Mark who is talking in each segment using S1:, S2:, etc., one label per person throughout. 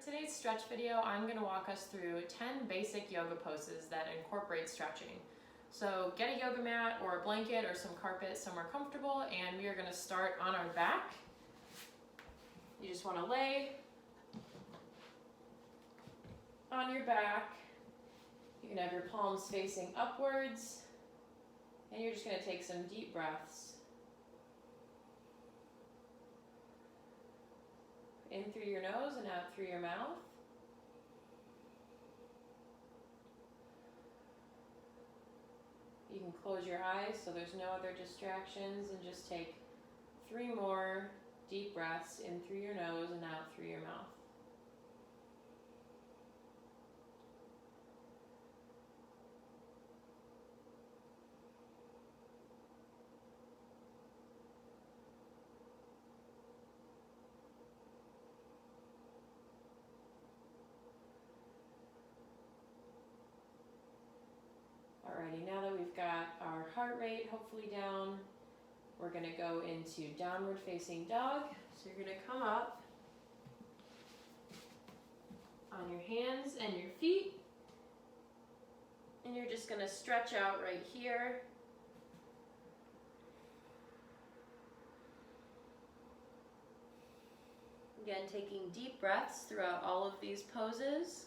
S1: today's stretch video, I'm going to walk us through 10 basic yoga poses that incorporate stretching. So get a yoga mat or a blanket or some carpet somewhere comfortable, and we are going to start on our back. You just want to lay on your back. You can have your palms facing upwards, and you're just going to take some deep breaths. In through your nose and out through your mouth. You can close your eyes so there's no other distractions, and just take 3 more deep breaths in through your nose and out through your mouth. Alrighty, now that we've got our heart rate hopefully down, we're going to go into downward facing dog. So you're going to come up on your hands and your feet, and you're just going to stretch out right here. Again, taking deep breaths throughout all of these poses.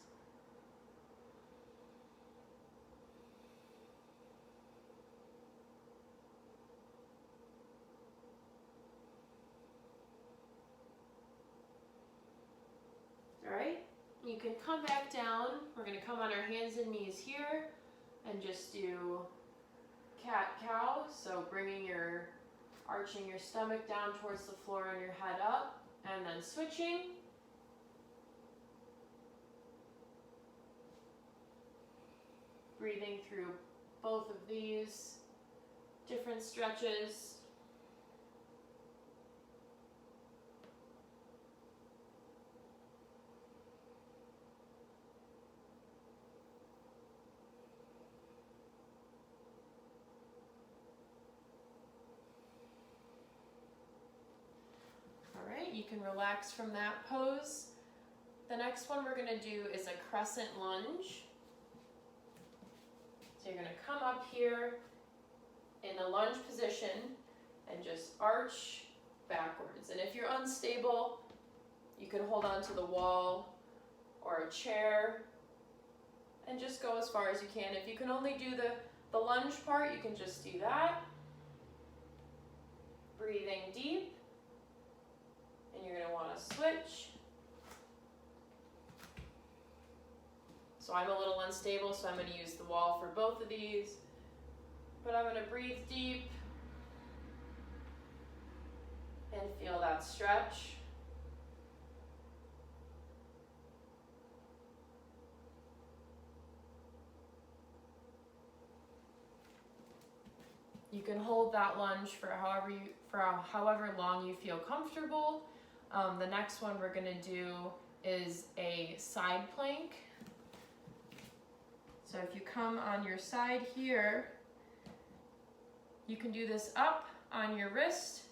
S1: Alright, you can come back down. We're going to come on our hands and knees here and just do cat-cow. So arching your stomach down towards the floor and your head up, and then switching. Breathing through both of these different stretches. You can relax from that pose. The next one we're going to do is a crescent lunge. So you're going to come up here in the lunge position and just arch backwards. And if you're unstable, you can hold on to the wall or a chair and just go as far as you can. If you can only do the lunge part, you can just do that. Breathing deep. And you're going to want to switch. So I'm a little unstable, so I'm going to use the wall for both of these. But I'm going to breathe deep and feel that stretch. You can hold that lunge for however long you feel comfortable. The next one we're going to do is a side plank. So if you come on your side here, you can do this up on your wrist,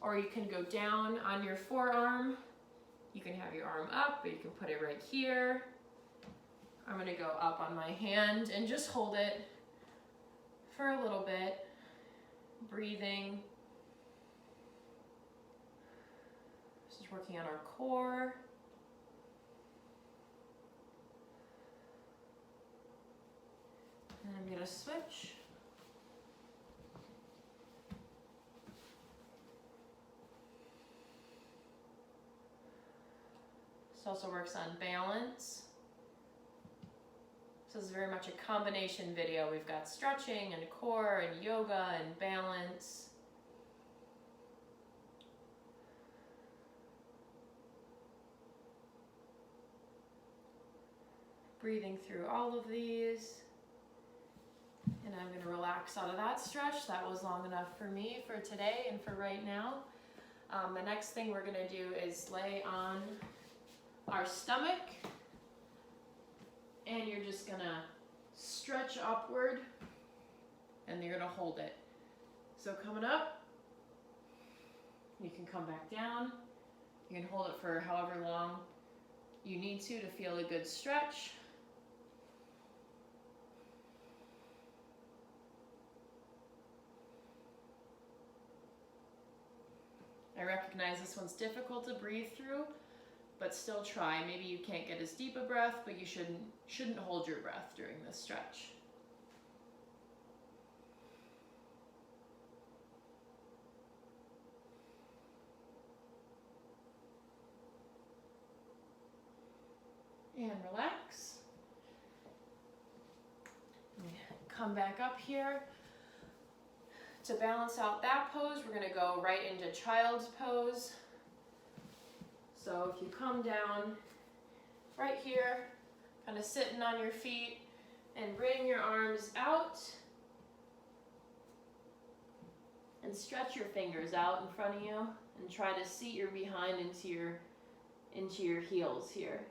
S1: or you can go down on your forearm. You can have your arm up, or you can put it right here. I'm going to go up on my hand and just hold it for a little bit, breathing. Working on our core. And I'm going to switch. This also works on balance. This is very much a combination video. We've got stretching and core and yoga and balance. Breathing through all of these. And I'm going to relax out of that stretch. That was long enough for me for today and for right now. The next thing we're going to do is lay on our stomach. And you're just going to stretch upward. And you're going to hold it. So coming up, you can come back down. You can hold it for however long you need to feel a good stretch. I recognize this one's difficult to breathe through, but still try. Maybe you can't get as deep a breath, but you shouldn't hold your breath during this stretch. And relax. Come back up here. To balance out that pose, we're going to go right into child's pose. So if you come down right here, kind of sitting on your feet, and bring your arms out and stretch your fingers out in front of you and try to seat your behind into your heels here.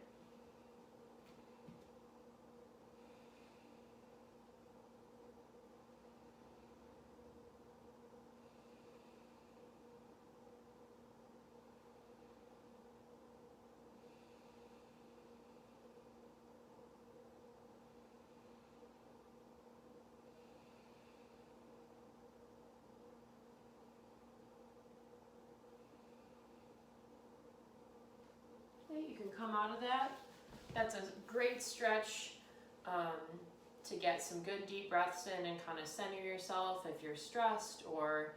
S1: You can come out of that. That's a great stretch to get some good deep breaths in and kind of center yourself. If you're stressed or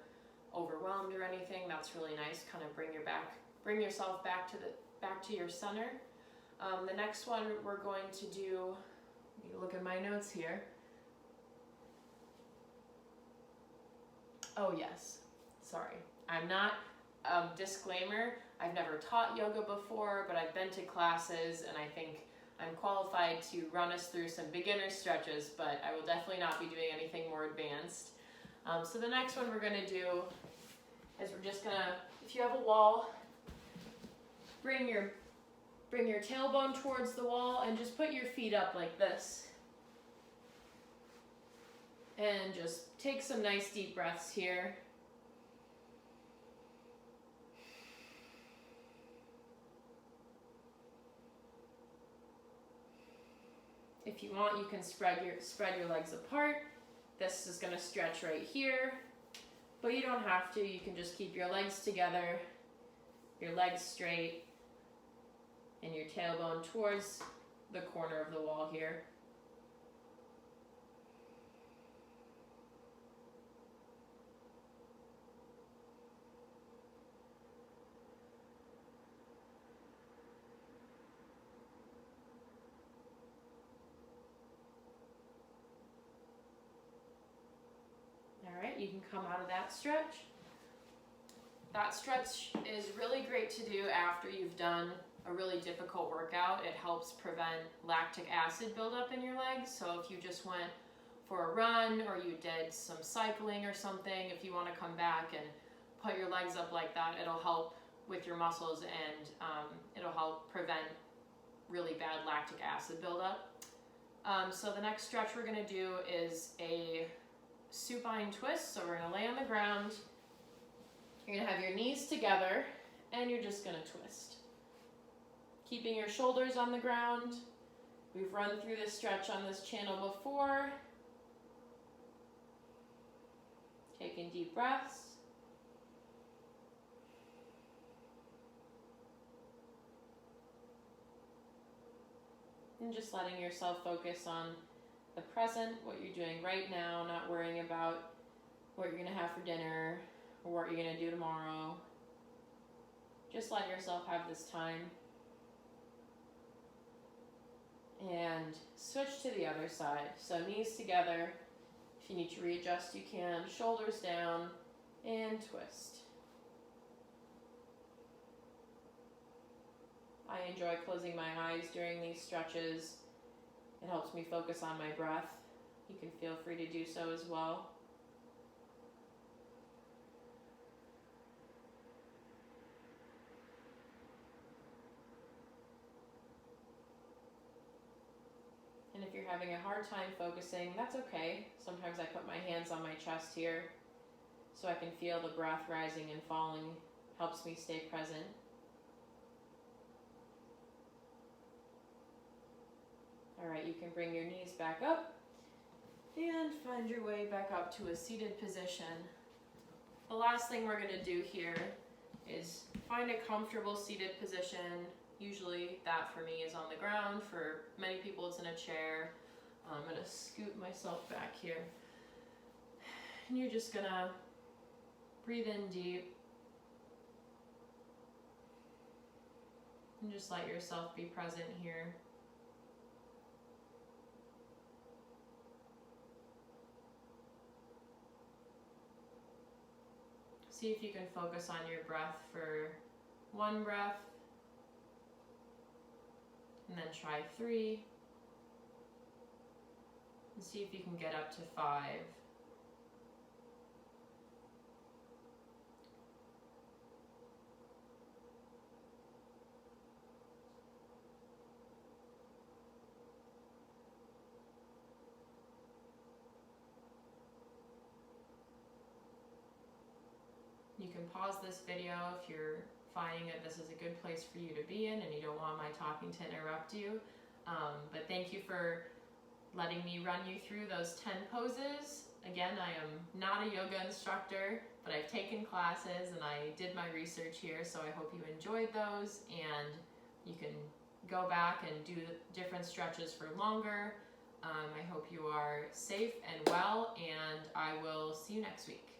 S1: overwhelmed or anything, that's really nice. Kind of bring yourself back to your center. The next one we're going to do, let me look at my notes here. Oh yes, sorry. I'm not, disclaimer, I've never taught yoga before, but I've been to classes and I think I'm qualified to run us through some beginner stretches, but I will definitely not be doing anything more advanced. So the next one we're gonna do is we're just gonna, if you have a wall, bring your tailbone towards the wall and just put your feet up like this. And just take some nice deep breaths here. If you want, you can spread your legs apart. This is gonna stretch right here, but you don't have to. You can just keep your legs together, your legs straight, and your tailbone towards the corner of the wall here. You can come out of that stretch. That stretch is really great to do after you've done a really difficult workout. It helps prevent lactic acid buildup in your legs. So if you just went for a run or you did some cycling or something, if you want to come back and put your legs up like that, it'll help with your muscles and it'll help prevent really bad lactic acid buildup. So the next stretch we're going to do is a supine twist. So we're going to lay on the ground. You're going to have your knees together and you're just going to twist. Keeping your shoulders on the ground. We've run through this stretch on this channel before. Taking deep breaths. And just letting yourself focus on the present, what you're doing right now, not worrying about what you're going to have for dinner or what you're going to do tomorrow. Just let yourself have this time. And switch to the other side. So knees together. If you need to readjust, you can. Shoulders down and twist. I enjoy closing my eyes during these stretches. It helps me focus on my breath. You can feel free to do so as well. And if you're having a hard time focusing, that's okay. Sometimes I put my hands on my chest here so I can feel the breath rising and falling. Helps me stay present. All right, you can bring your knees back up and find your way back up to a seated position. The last thing we're gonna do here is find a comfortable seated position. Usually that for me is on the ground. For many people it's in a chair. I'm gonna scoot myself back here. And you're just gonna breathe in deep. And just let yourself be present here. See if you can focus on your breath for 1 breath, and then try 3, and see if you can get up to 5. You can pause this video if you're finding that this is a good place for you to be in and you don't want my talking to interrupt you. But thank you for letting me run you through those 10 poses. Again, I am not a yoga instructor, but I've taken classes and I did my research here, so I hope you enjoyed those, and you can go back and do different stretches for longer. I hope you are safe and well, and I will see you next week.